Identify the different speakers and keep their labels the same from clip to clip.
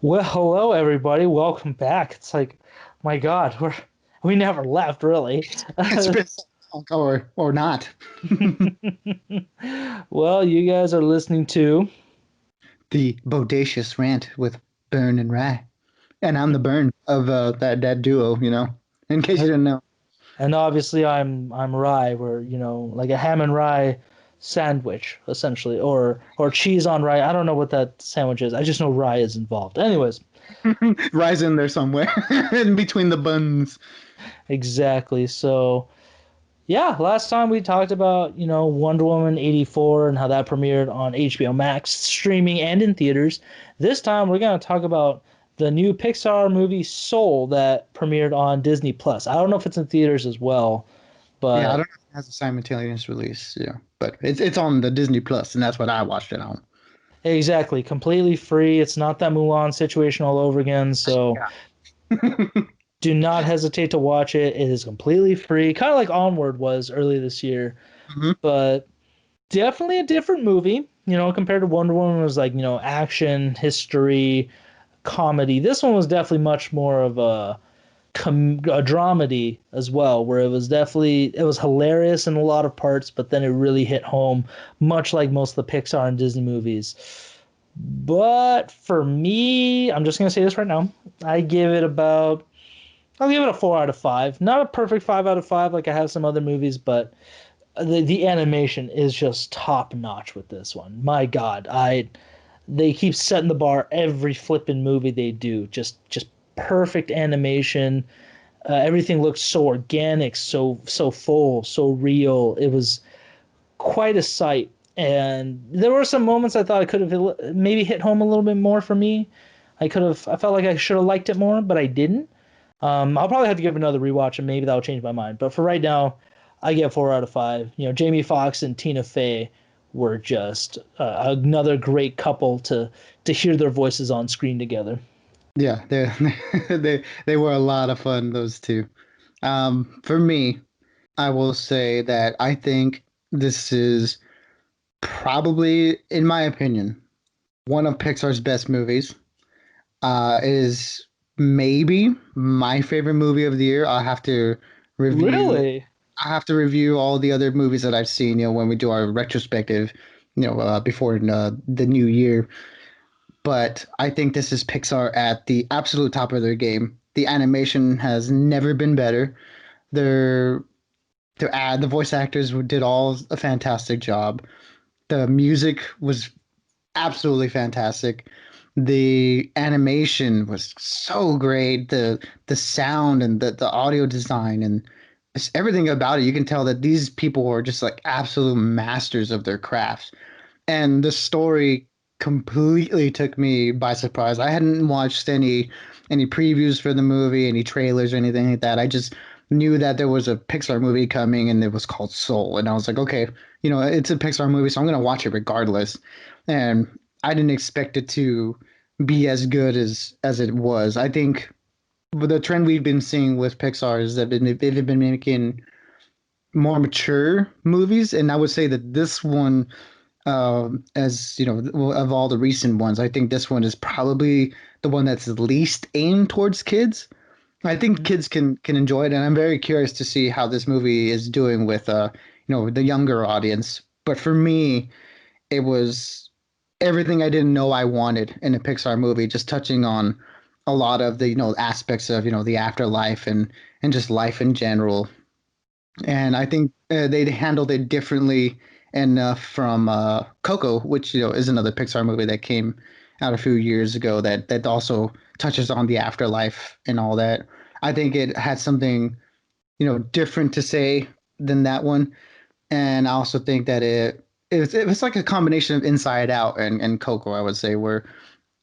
Speaker 1: Well, hello everybody. Welcome back. It's like, my God, we never left really.
Speaker 2: It's been so long, or not.
Speaker 1: Well, you guys are listening to,
Speaker 2: The Bodacious Rant with Burn and Rye. And I'm the Burn of that duo, in case you didn't know.
Speaker 1: and obviously I'm rye. We're like a ham and rye sandwich essentially, or cheese on rye. I don't know what that sandwich is. I just know rye is involved. Anyways,
Speaker 2: Rye's in there somewhere in between the buns.
Speaker 1: exactly. So yeah, last time we talked about, Wonder Woman 84 and how that premiered on HBO Max, streaming and in theaters. This time we're going to talk about the new Pixar movie Soul that premiered on Disney Plus. I don't know if it's in theaters as well,
Speaker 2: Yeah, I don't
Speaker 1: but
Speaker 2: know if it has a simultaneous release, but it's on the Disney Plus, and that's what I watched it on.
Speaker 1: exactly, completely free. It's not that Mulan situation all over again, so do not hesitate to watch it. It is completely free, kind of like Onward was earlier this year,
Speaker 2: Mhm.
Speaker 1: but definitely a different movie, compared to Wonder Woman was like, action, history, comedy. This one was definitely much more of a dramedy as well, where it was hilarious in a lot of parts, but then it really hit home, much like most of the Pixar and Disney movies. But for me, I'm just gonna say this right now. I give it about I'll give it a 4 out of 5. Not a perfect 5 out of 5 like I have some other movies, but the animation is just top notch with this one. My God, I they keep setting the bar every flipping movie they do. Just perfect animation. Everything looked so organic, so full, so real. It was quite a sight. And there were some moments I thought I could have maybe hit home a little bit more for me. I felt like I should have liked it more, but I didn't. I'll probably have to give it another rewatch and maybe that'll change my mind. But for right now, I get 4 out of 5. Jamie Foxx and Tina Fey were just another great couple to hear their voices on screen together.
Speaker 2: Yeah, they they were a lot of fun, those two. For me, I will say that I think this is probably, in my opinion, one of Pixar's best movies. Is maybe my favorite movie of the year. Review.
Speaker 1: Really?
Speaker 2: I have to review all the other movies that I've seen. When we do our retrospective, before the new year. But I think this is Pixar at the absolute top of their game. The animation has never been better. Their the voice actors did all a fantastic job. The music was absolutely fantastic. The animation was so great. The sound and the audio design and just everything about it. You can tell that these people were just like absolute masters of their crafts. And the story completely took me by surprise. I hadn't watched any previews for the movie, any trailers or anything like that. I just knew that there was a Pixar movie coming and it was called Soul. And I was like, okay, it's a Pixar movie, so I'm gonna watch it regardless. And I didn't expect it to be as good as it was. I think the trend we've been seeing with Pixar is that they've been making more mature movies, and I would say that this one, as you know, of all the recent ones, I think this one is probably the one that's least aimed towards kids. I think kids can enjoy it, and I'm very curious to see how this movie is doing with the younger audience. But for me, it was everything I didn't know I wanted in a Pixar movie, just touching on a lot of the aspects of the afterlife and just life in general. And I think they handled it differently enough from Coco, which is another Pixar movie that came out a few years ago that also touches on the afterlife and all that. I think it had something different to say than that one, and I also think that it was like a combination of Inside Out and Coco, I would say, where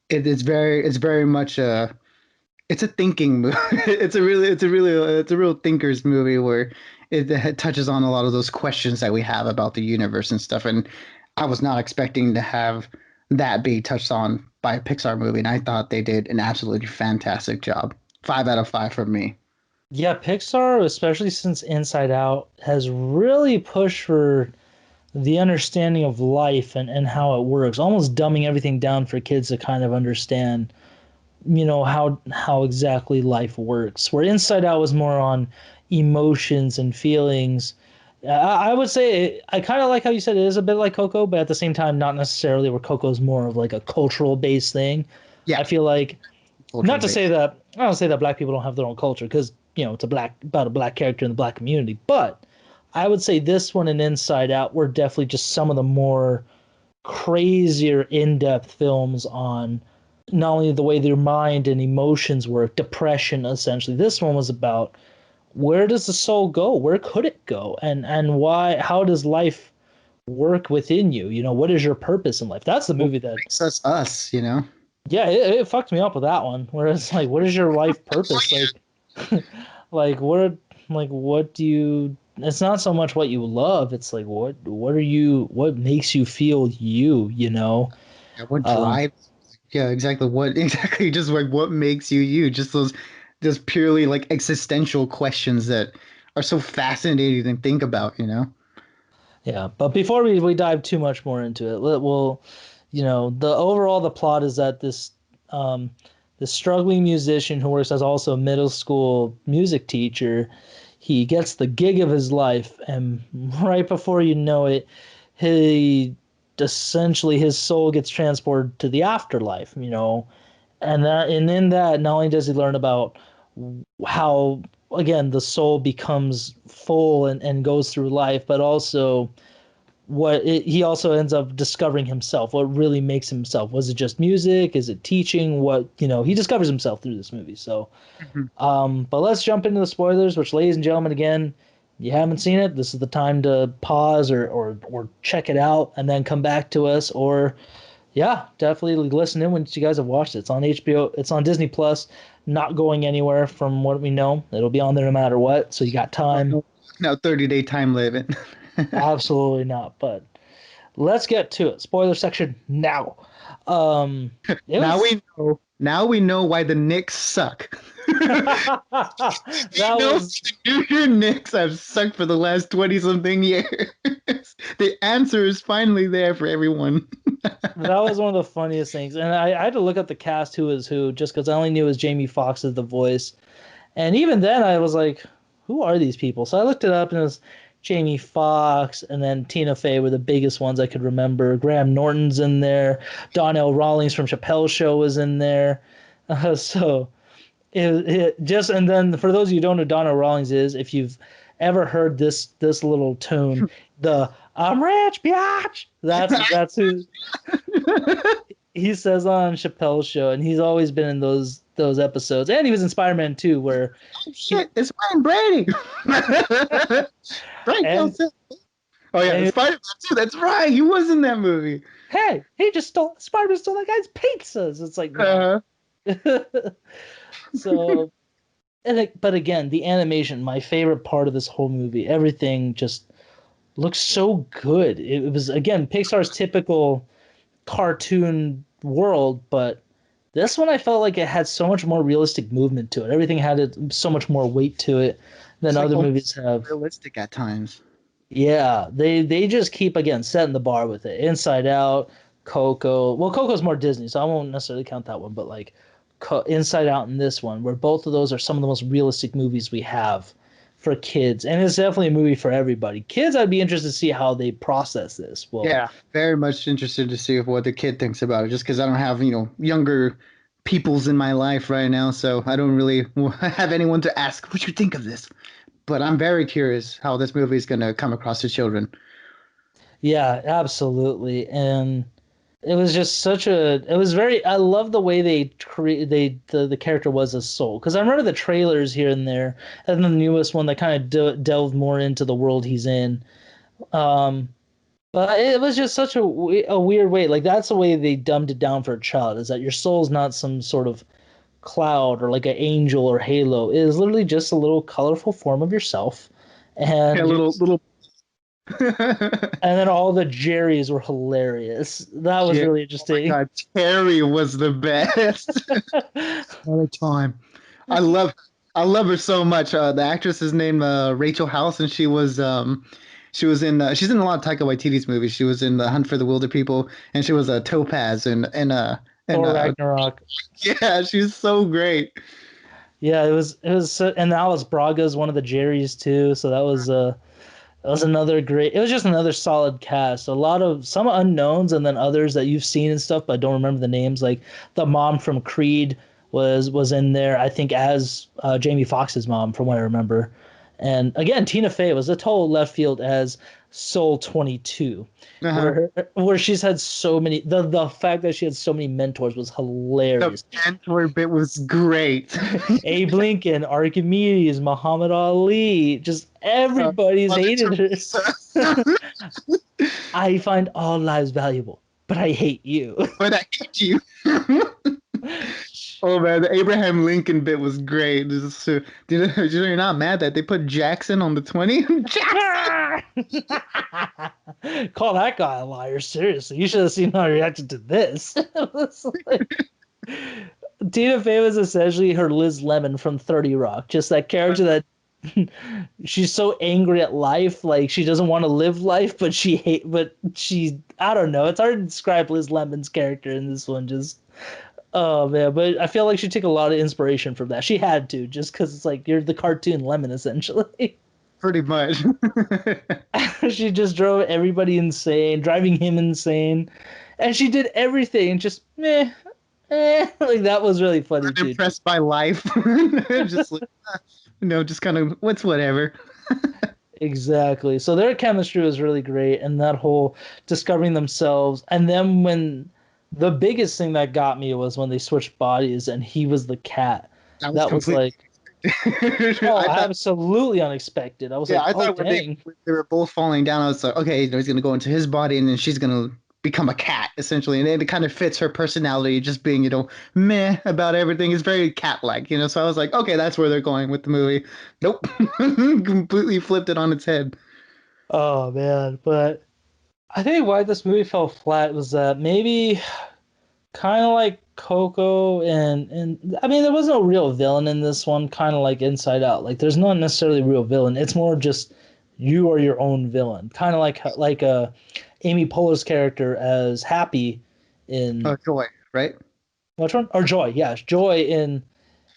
Speaker 2: it's very much it's a thinking movie. It's a real thinker's movie where it touches on a lot of those questions that we have about the universe and stuff. And I was not expecting to have that be touched on by a Pixar movie, and I thought they did an absolutely fantastic job. 5 out of 5 for me.
Speaker 1: Yeah, Pixar, especially since Inside Out, has really pushed for the understanding of life and how it works, almost dumbing everything down for kids to kind of understand how exactly life works. Where Inside Out was more on emotions and feelings. I would say I kind of like how you said it is a bit like Coco, but at the same time, not necessarily. Where Coco is more of like a cultural based thing.
Speaker 2: Yeah,
Speaker 1: I feel like
Speaker 2: cultural
Speaker 1: not to say
Speaker 2: based.
Speaker 1: that I don't say that black people don't have their own culture because it's about a black character in the black community, but I would say this one and Inside Out were definitely just some of the more crazier in-depth films on not only the way their mind and emotions work, depression essentially. This one was about where does the soul go? Where could it go? And why how does life work within you? What is your purpose in life? That's the
Speaker 2: What
Speaker 1: movie that
Speaker 2: makes us us, you know?
Speaker 1: yeah, it fucked me up with that one. Whereas like what is your life purpose? Like what do you it's not so much what you love, it's like what makes you feel you.
Speaker 2: Yeah, what
Speaker 1: Um
Speaker 2: drives? Yeah, exactly. What exactly? Just like what makes you you? Just those, just purely like existential questions that are so fascinating to think about. You know?
Speaker 1: Yeah, but before we dive too much more into it, we'll, the plot is that um, this struggling musician who works as also a middle school music teacher, he gets the gig of his life, and right before you know it, he essentially his soul gets transported to the afterlife, and in that, not only does he learn about how again the soul becomes full and goes through life, but also he also ends up discovering himself. What really makes himself? Was it just music? Is it teaching? He discovers himself through this movie. So,
Speaker 2: Mhm.
Speaker 1: but let's jump into the spoilers. Which, ladies and gentlemen, again, you haven't seen it. This is the time to pause or check it out and then come back to us. Or yeah, definitely listen in once you guys have watched it. It's on HBO. It's on Disney Plus. Not going anywhere from what we know. It'll be on there no matter what. So you got
Speaker 2: Oh,
Speaker 1: time.
Speaker 2: no, no 30-day time limit.
Speaker 1: Absolutely not. But let's get to it. Spoiler section now. It
Speaker 2: Now
Speaker 1: was
Speaker 2: we know. Now we know why the Knicks suck.
Speaker 1: that
Speaker 2: We know
Speaker 1: was
Speaker 2: the New York Knicks have sucked for the last 20 something years. The answer is finally there for everyone.
Speaker 1: that was one of the funniest things, and I had to look up the cast who is who just because I only knew it was Jamie Foxx as the voice, and even then I was like, who are these people? So I looked it up, and it was Jamie Foxx, and then Tina Fey were the biggest ones I could remember. Graham Norton's in there. Donnell Rawlings from Chappelle's Show was in there. So it just and then for those of you who don't know who Donna Rawlings is, if you've ever heard this little tune, the "I'm rich, biatch," that's who he says on Chappelle's Show, and he's always been in those episodes, and he was in Spider-Man 2, where
Speaker 2: Oh
Speaker 1: he
Speaker 2: shit, it's Ryan Brady. Right, no,
Speaker 1: and
Speaker 2: oh yeah, the
Speaker 1: and
Speaker 2: Spider-Man too. That's right. He was in that movie.
Speaker 1: hey, he just stole Spider-Man stole that guy's pizzas. It's like no.
Speaker 2: Uh,
Speaker 1: So but again, the animation, my favorite part of this whole movie, everything just looks so good. It was again Pixar's typical cartoon world, but this one I felt like it had so much more realistic movement to it. Everything had so much more weight to it than
Speaker 2: it's like
Speaker 1: other
Speaker 2: almost
Speaker 1: movies have.
Speaker 2: realistic at times.
Speaker 1: Yeah, they just keep again setting the bar with it. Inside Out, Coco. Well, Coco's more Disney, so I won't necessarily count that one, but like Inside Out and this one, where both of those are some of the most realistic movies we have for kids, and it's definitely a movie for everybody. Kids, I'd be interested to see how they process this. Well,
Speaker 2: Yeah, very much interested to see what the kid thinks about it. Just because I don't have younger peoples in my life right now, so I don't really have anyone to ask what you think of this. But I'm very curious how this movie is going to come across to children.
Speaker 1: yeah, absolutely, and it was just such a it was very I love the way they create the character was a soul because I remember the trailers here and there and the newest one that kind of delved more into the world he's in. um but it was just such a weird way, like that's the way they dumbed it down for a child, is that your soul's not some sort of cloud or like an angel or halo. It is literally just a little colorful form of yourself,
Speaker 2: Yeah,
Speaker 1: and
Speaker 2: little.
Speaker 1: and then all the Jerrys were hilarious. That was
Speaker 2: Yeah.
Speaker 1: really
Speaker 2: Oh my
Speaker 1: interesting.
Speaker 2: God, Terry was the best. All the time. I love I love her so much. The actress is named Rachel House, and she was in she's in a lot of Taika Waititi's movies. She was in The Hunt for the Wilder People, and she was a Topaz and And
Speaker 1: Thor Ragnarok.
Speaker 2: yeah, she's so great.
Speaker 1: Yeah, and Alice Braga is one of the Jerrys too. So that was another great. It was just another solid cast. A lot of some unknowns, and then others that you've seen and stuff, but I don't remember the names. Like the mom from Creed was in there. I think as Jamie Foxx's mom, from what I remember. And again, Tina Fey was a total left field as Soul 22,
Speaker 2: Uh-huh.
Speaker 1: where she's had so many. The fact that she had so many mentors was
Speaker 2: The
Speaker 1: hilarious.
Speaker 2: mentor bit was great.
Speaker 1: Abe Lincoln, Archimedes, Muhammad Ali, just everybody's
Speaker 2: Mother
Speaker 1: hated
Speaker 2: Teresa.
Speaker 1: her. I find all lives valuable, but I hate you.
Speaker 2: But I hate you. Oh man, the Abraham Lincoln bit was great. You're not mad that they put Jackson on the 20? Jackson!
Speaker 1: Call that guy a liar. Seriously, you should have seen how I reacted to this. It was like, Tina Fey was essentially her Liz Lemon from 30 Rock, just that character that she's so angry at life, like she doesn't want to live life, but she, I don't know. It's hard to describe Liz Lemon's character in this one. Just oh man, but I feel like she took a lot of inspiration from that. She had to, just because it's like you're the cartoon Lemon essentially.
Speaker 2: Pretty much.
Speaker 1: She just drove everybody insane, driving him insane, and she did everything just meh, like that was really funny too.
Speaker 2: Unimpressed by life. Just like, just kind of, what's whatever.
Speaker 1: Exactly. So their chemistry was really great, and that whole discovering themselves. And then when the biggest thing that got me was when they switched bodies and he was the cat.
Speaker 2: That was
Speaker 1: That was
Speaker 2: completely.
Speaker 1: like, oh,
Speaker 2: I thought,
Speaker 1: absolutely unexpected. I was
Speaker 2: yeah,
Speaker 1: like,
Speaker 2: I
Speaker 1: oh,
Speaker 2: thought
Speaker 1: dang.
Speaker 2: when they were both falling down, I was like, okay, he's gonna go into his body, and then she's gonna become a cat essentially, and it kind of fits her personality, just being meh about everything. Is very cat-like, So I was like, okay, that's where they're going with the movie. Nope, completely flipped it on its head.
Speaker 1: Oh, man. But I think why this movie fell flat was that maybe kind of like Coco and I mean there was no real villain in this one, kind of like Inside Out. Like there's not necessarily a real villain. It's more just you are your own villain. Kind of like Amy Poehler's character as Happy in
Speaker 2: Joy, right?
Speaker 1: which one? Or Joy, yeah, Joy in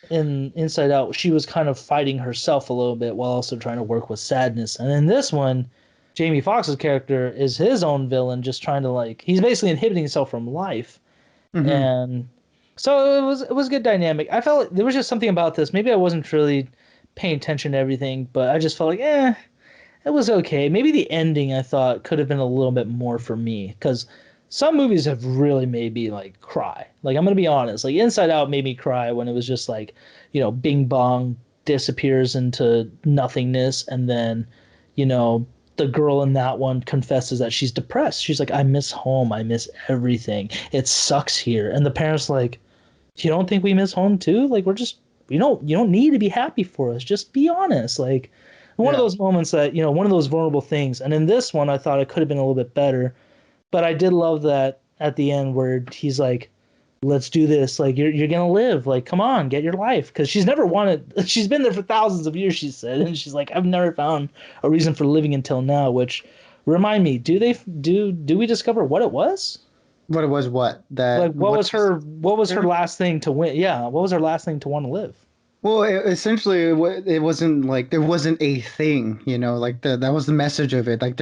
Speaker 1: Inside Out. She was kind of fighting herself a little bit while also trying to work with sadness. And in this one, Jamie Foxx's character is his own villain, just trying to like he's basically inhibiting himself from life
Speaker 2: Mm-hmm.
Speaker 1: and so it was a good dynamic. I felt like there was just something about this. Maybe I wasn't really paying attention to everything, but I just felt like, it was okay. Maybe the ending I thought could have been a little bit more for me because some movies have really made me like cry. Like I'm gonna be honest, like Inside Out made me cry when it was just like, Bing Bong disappears into nothingness, and then, you know, the girl in that one confesses that she's depressed. She's like, I miss home, I miss everything. It sucks here, and the parents like, you don't think we miss home too? Like we're just you don't need to be happy for us. Just be honest. Like one of
Speaker 2: Yeah.
Speaker 1: those moments that, one of those vulnerable things. And in this one I thought it could have been a little bit better. But I did love that at the end where he's like, let's do this. Like you're gonna live. Like, come on, get your life. Because she's never wanted she's been there for thousands of years, she said. And she's like, I've never found a reason for living until now, which remind me, do we discover what it was?
Speaker 2: What it was? What
Speaker 1: Like
Speaker 2: that? What?
Speaker 1: what was her last thing to win? Yeah, what was her last thing to want to live?
Speaker 2: Well, essentially, it wasn't like there wasn't a thing, like that was the message of it. Like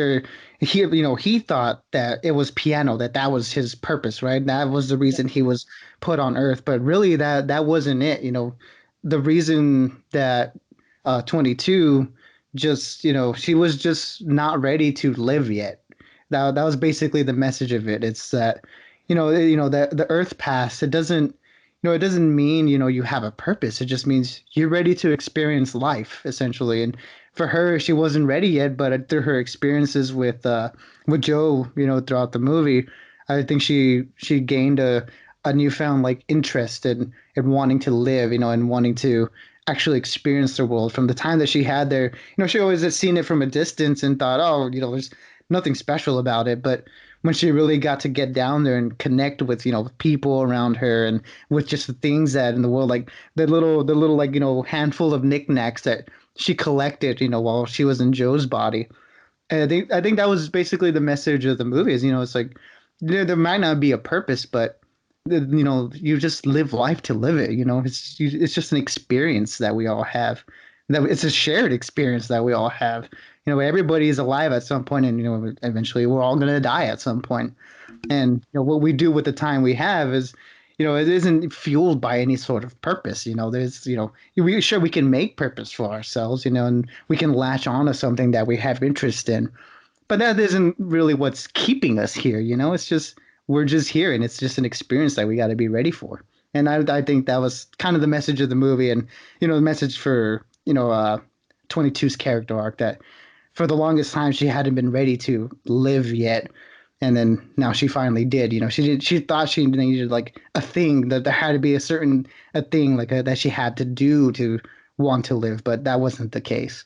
Speaker 2: he thought that it was piano, that was his purpose, right? That was the reason he was put on Earth. But really, that wasn't it. The reason that 22 just, she was just not ready to live yet. That was basically the message of it. It's that, the Earth pass. It doesn't mean, you have a purpose. It just means you're ready to experience life, essentially. And for her, she wasn't ready yet, but through her experiences with Joe, throughout the movie, I think she gained a newfound like interest in wanting to live, and wanting to actually experience the world. From the time that she had there, she always had seen it from a distance and thought, oh, there's nothing special about it. But when she really got to get down there and connect with, people around her, and with just the things that in the world, like the little like, handful of knickknacks that she collected, while she was in Joe's body. And I think that was basically the message of the movie is, it's like there might not be a purpose, but you just live life to live it. It's just an experience that we all have. That it's a shared experience that we all have. Everybody is alive at some point, and eventually we're all gonna die at some point. And what we do with the time we have is, it isn't fueled by any sort of purpose. There's, we can make purpose for ourselves, and we can latch on to something that we have interest in, but that isn't really what's keeping us here. It's just we're just here, and it's just an experience that we got to be ready for. And I think that was kind of the message of the movie, and the message for 22's character arc, that for the longest time she hadn't been ready to live yet, and then now she finally did. She thought she needed like a thing, that there had to be a thing like that she had to do to want to live, but that wasn't the case.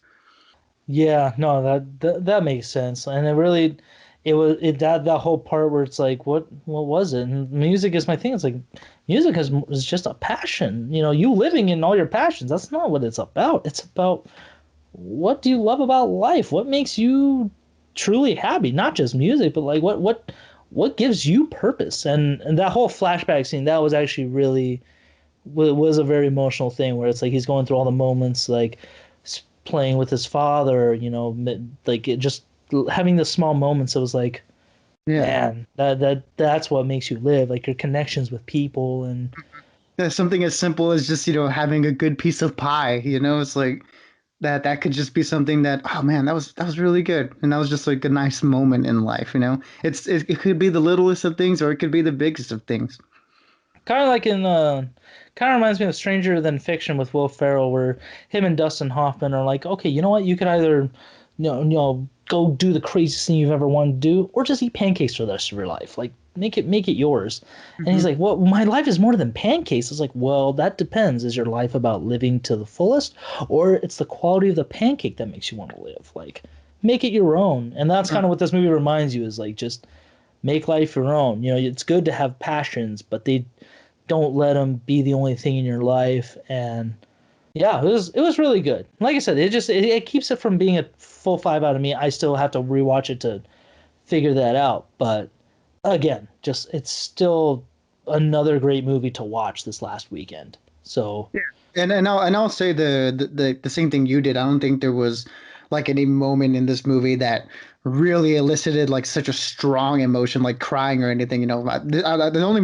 Speaker 1: Yeah, no, that makes sense. And it really that whole part where it's like what was it? And music is my thing. It's like music is just a passion. You living in all your passions. That's not what it's about. It's about what do you love about life? What makes you truly happy? Not just music, but like what gives you purpose? And that whole flashback scene, that was actually really was a very emotional thing where it's like he's going through all the moments like playing with his father, like just having the small moments. It was like,
Speaker 2: Yeah.
Speaker 1: man, that's what makes you live, like your connections with people. And
Speaker 2: There's something as simple as just, having a good piece of pie, it's like that could just be something that, oh man, that was really good. And that was just like a nice moment in life. It could be the littlest of things, or it could be the biggest of things.
Speaker 1: kind of like in kind of reminds me of Stranger Than Fiction with Will Ferrell, where him and Dustin Hoffman are like, okay, you know what, you could either go do the craziest thing you've ever wanted to do, or just eat pancakes for the rest of your life. Like make it yours. And he's
Speaker 2: Hmm.
Speaker 1: like, well, my life is more than pancakes. It's like, well, that depends. Is your life about living to the fullest, or it's the quality of the pancake that makes you want to live? Like, make it your own. And that's kind of what this movie reminds you, is like, just make life your own. It's good to have passions, but they don't let them be the only thing in your life. And yeah, it was really good. Like I said, it keeps it from being a full 5 out of me. I still have to rewatch it to figure that out. But again, just it's still another great movie to watch this last weekend. So
Speaker 2: Yeah. And I'll say the same thing you did. I don't think there was like any moment in this movie that really elicited like such a strong emotion, like crying or anything. The only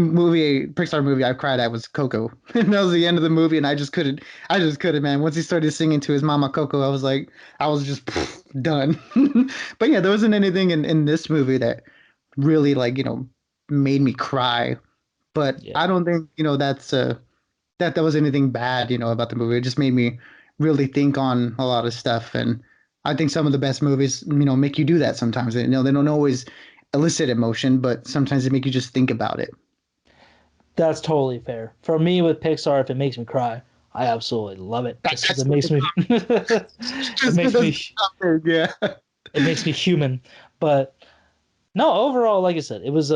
Speaker 2: Pixar movie I've cried at was Coco, and that was the end of the movie, and I just couldn't, man. Once he started singing to his mama Coco, I was just done. But yeah, there wasn't anything in this movie that really like made me cry. But
Speaker 1: yeah,
Speaker 2: I don't think that was anything bad, about the movie. It just made me really think on a lot of stuff. And I think some of the best movies, make you do that sometimes. They don't always elicit emotion, but sometimes they make you just think about it.
Speaker 1: that's totally fair. For me with Pixar, if it makes me cry, I absolutely love it just because
Speaker 2: That's
Speaker 1: it
Speaker 2: what
Speaker 1: makes me it
Speaker 2: just
Speaker 1: makes
Speaker 2: that's
Speaker 1: me
Speaker 2: the topic, yeah.
Speaker 1: it makes me human. But no, overall, like I said, it was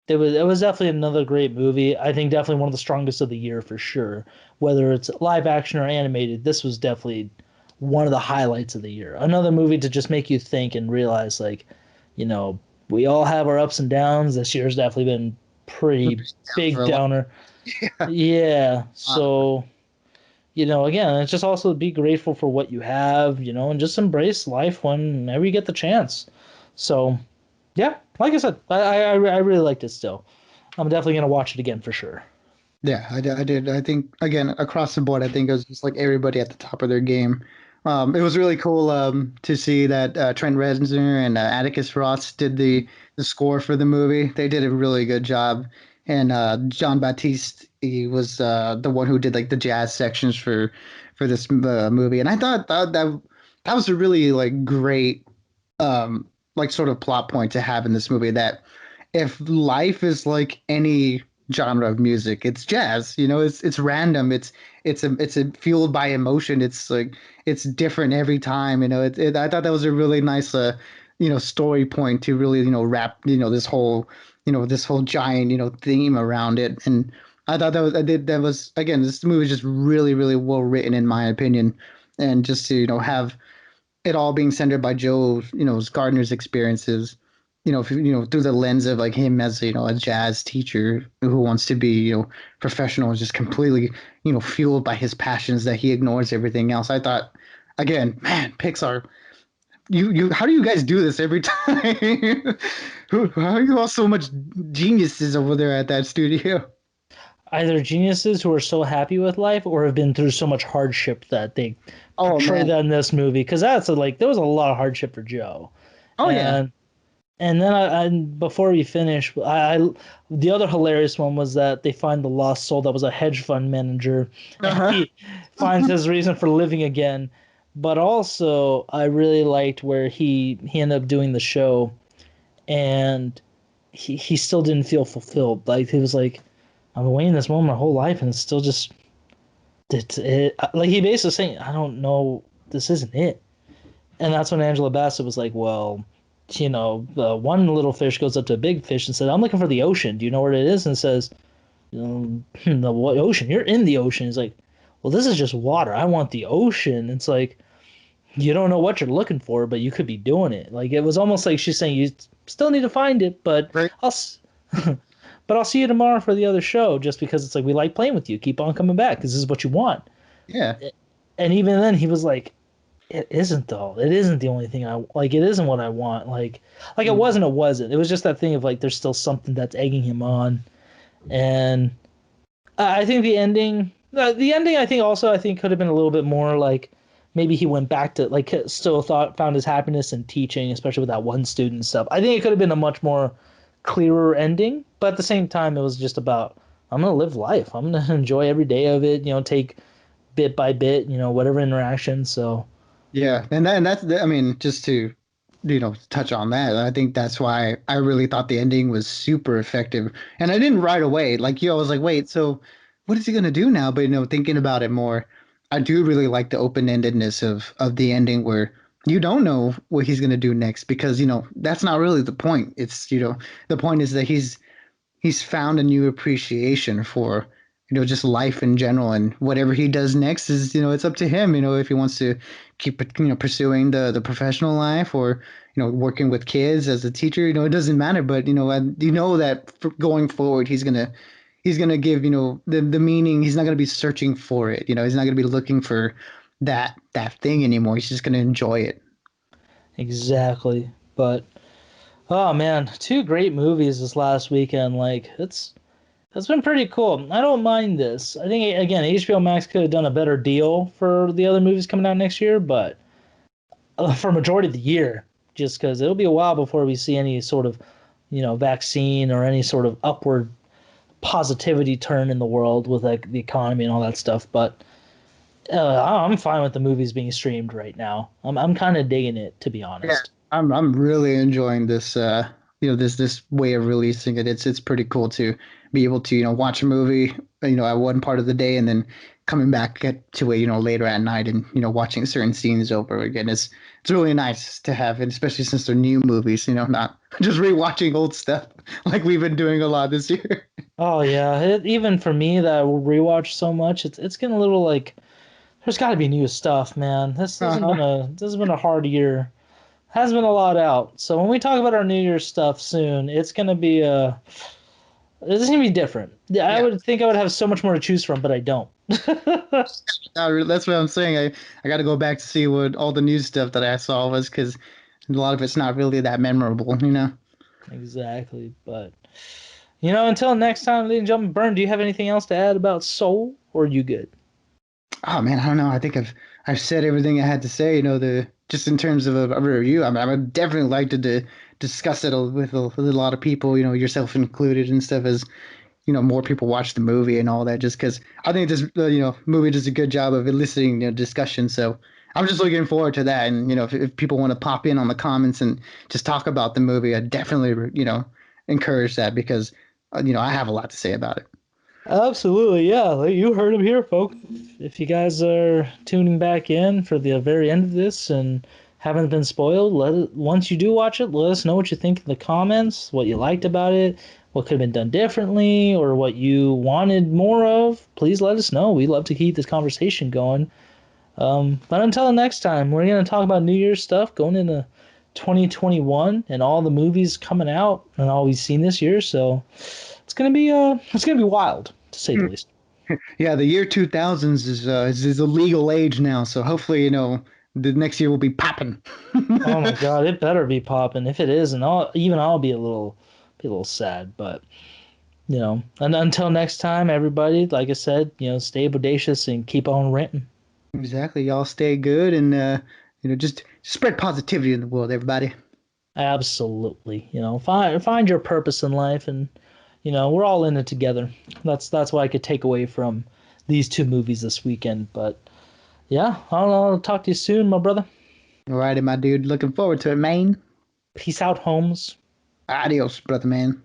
Speaker 1: definitely another great movie. I think definitely one of the strongest of the year for sure. Whether it's live action or animated, this was definitely one of the highlights of the year. Another movie to just make you think and realize, like, you know, we all have our ups and downs. This year's definitely been pretty
Speaker 2: Down for
Speaker 1: big
Speaker 2: a lot.
Speaker 1: downer.
Speaker 2: Yeah.
Speaker 1: Yeah. So, again, it's just also be grateful for what you have, and just embrace life whenever you get the chance. So, yeah, like I said, I really liked it still. I'm definitely gonna watch it again for sure.
Speaker 2: Yeah, I did. I did. I think again across the board, I think it was just like everybody at the top of their game. It was really cool to see that Trent Reznor and Atticus Ross did the score for the movie. They did a really good job, and John Baptiste, he was the one who did like the jazz sections for this movie. And I thought that was a really like great like sort of plot point to have in this movie, that if life is like any genre of music, it's jazz. It's random. It's fueled by emotion. It's like it's different every time. I thought that was a really nice story point to really wrap this whole giant theme around it. And I thought that was again, this movie is just really really well written in my opinion. And just to have it all being centered by Joe Gardner's experiences. through the lens of like him as a jazz teacher who wants to be professional, is just completely fueled by his passions that he ignores everything else. I thought, again, man, Pixar, you how do you guys do this every time? How are you all so much geniuses over there at that studio?
Speaker 1: Either geniuses who are so happy with life or have been through so much hardship that they
Speaker 2: Oh
Speaker 1: portray
Speaker 2: man.
Speaker 1: that in this movie. Because like there was a lot of hardship for Joe,
Speaker 2: Oh yeah.
Speaker 1: and then before we finish, the other hilarious one was that they find the lost soul that was a hedge fund manager, and
Speaker 2: Uh-huh.
Speaker 1: he finds his reason for living again. But also, I really liked where he ended up doing the show, and he still didn't feel fulfilled. Like he was like, I've been waiting this moment my whole life, and it's still just like he basically saying, I don't know, this isn't it. And that's when Angela Bassett was like, well, one little fish goes up to a big fish and said, I'm looking for the ocean. Do you know where it is? And says, the what ocean? You're in the ocean. He's like, well, this is just water. I want the ocean. It's like, you don't know what you're looking for, but you could be doing it. Like, it was almost like she's saying, you still need to find it, but
Speaker 2: Right.
Speaker 1: I'll, but I'll see you tomorrow for the other show, just because it's like, we like playing with you. Keep on coming back because this is what you want.
Speaker 2: Yeah.
Speaker 1: And even then, he was like, it isn't though. It isn't the only thing I like. It isn't what I want. Like it
Speaker 2: Mm.
Speaker 1: wasn't. It wasn't. It was just that thing of like there's still something that's egging him on, and I think the ending, I think could have been a little bit more like maybe he went back to like still thought found his happiness in teaching, especially with that one student stuff. I think it could have been a much more clearer ending, but at the same time, it was just about I'm gonna live life. I'm gonna enjoy every day of it. Take bit by bit. Whatever interaction. So.
Speaker 2: Yeah, and that's I mean, just to touch on that, I think that's why I really thought the ending was super effective. And I didn't right away, like you, I was like, wait, so what is he gonna do now? But thinking about it more, I do really like the open-endedness of the ending where you don't know what he's gonna do next because that's not really the point. It's the point is that he's found a new appreciation for just life in general, and whatever he does next is it's up to him, if he wants to keep pursuing the professional life, or working with kids as a teacher. It doesn't matter, but that going forward he's gonna give the meaning. He's not gonna be searching for it. He's not gonna be looking for that thing anymore. He's just gonna enjoy it.
Speaker 1: Exactly. But oh man, two great movies this last weekend. Like it's been pretty cool. I don't mind this. I think again, HBO Max could have done a better deal for the other movies coming out next year, but for majority of the year, just because it'll be a while before we see any sort of vaccine or any sort of upward positivity turn in the world with like the economy and all that stuff. But I'm fine with the movies being streamed right now. I'm kind of digging it, to be
Speaker 2: Yeah,
Speaker 1: honest.
Speaker 2: I'm really enjoying this this way of releasing it. It's pretty cool to be able to watch a movie at one part of the day, and then coming back to it later at night, and watching certain scenes over again. It's really nice to have, and especially since they're new movies, not just rewatching old stuff like we've been doing a lot this year.
Speaker 1: Oh yeah, even for me that I rewatch so much, it's getting a little like there's got to be new stuff, man.
Speaker 2: Uh-huh.
Speaker 1: This has been a hard year. Has been a lot out. So when we talk about our New Year's stuff soon, it's gonna be different. Yeah, I
Speaker 2: Yeah.
Speaker 1: would think I would have so much more to choose from, but I don't.
Speaker 2: That's what I'm saying. I got to go back to see what all the new stuff that I saw was, because a lot of it's not really that memorable.
Speaker 1: Exactly, but until next time, ladies and gentlemen, Burn, do you have anything else to add about Soul, or are you good?
Speaker 2: Oh man, I don't know. I think I've said everything I had to say. The just in terms of a review. I would definitely like to discuss it with a lot of people. Yourself included and stuff, as more people watch the movie and all that. Just because I think this movie does a good job of eliciting discussion. So I'm just looking forward to that. And if people want to pop in on the comments and just talk about the movie, I definitely encourage that, because I have a lot to say about it.
Speaker 1: Absolutely, yeah. Like, you heard him here, folks. If you guys are tuning back in for the very end of this and haven't been spoiled, once you do watch it, let us know what you think in the comments, what you liked about it, what could have been done differently, or what you wanted more of. Please let us know. We'd love to keep this conversation going. But until next time, we're gonna talk about New Year's stuff going into 2021 and all the movies coming out and all we've seen this year. So it's gonna be wild to say the least.
Speaker 2: Yeah, the year 2000s is a legal age now, so hopefully, the next year will be popping.
Speaker 1: Oh my god, it better be popping. If it isn't, I'll be a little sad. But and until next time, everybody, like I said, stay bodacious and keep on ranting.
Speaker 2: Exactly. Y'all stay good and just spread positivity in the world, everybody.
Speaker 1: Absolutely, find your purpose in life, and we're all in it together. That's what I could take away from these two movies this weekend. But yeah, I'll talk to you soon, my brother.
Speaker 2: Alrighty, my dude. Looking forward to it, man.
Speaker 1: Peace out, Holmes.
Speaker 2: Adios, brother man.